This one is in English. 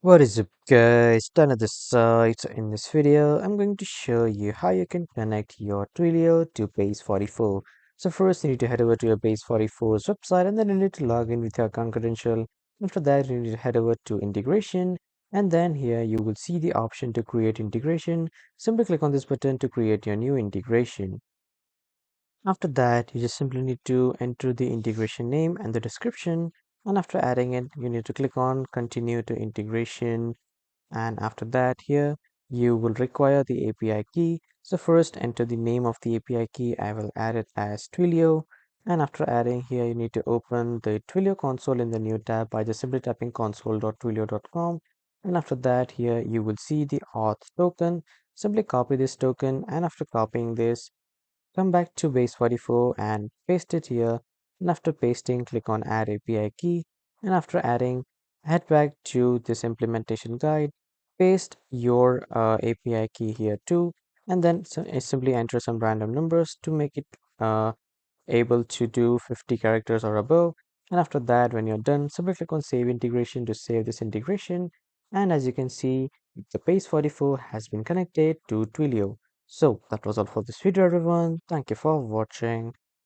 What is up guys, Done at the site. In this video, I'm going to show you how you can connect your Twilio to Base44. So first you need to head over to your Base44's website and then you need to log in with your account credential. After that, you need to head over to integration and then here you will see the option to create integration. Simply click on this button to create your new integration. After that, you just simply need to enter the integration name and the description. And after adding it, you need to click on continue to integration, and after that here you will require the API key. So first enter the name of the API key. I will add it as Twilio, and after adding here you need to open the Twilio console in the new tab by just simply typing console.twilio.com, and after that here you will see the auth token. Simply copy this token, and after copying this, come back to base44 and paste it here, and after pasting click on add API key, and after adding, head back to this implementation guide, paste your API key here too, and then simply enter some random numbers to make it able to do 50 characters or above. And after that, when you're done, simply click on save integration to save this integration. And as you can see, the base44 has been connected to Twilio. So that was all for this video everyone. Thank you for watching.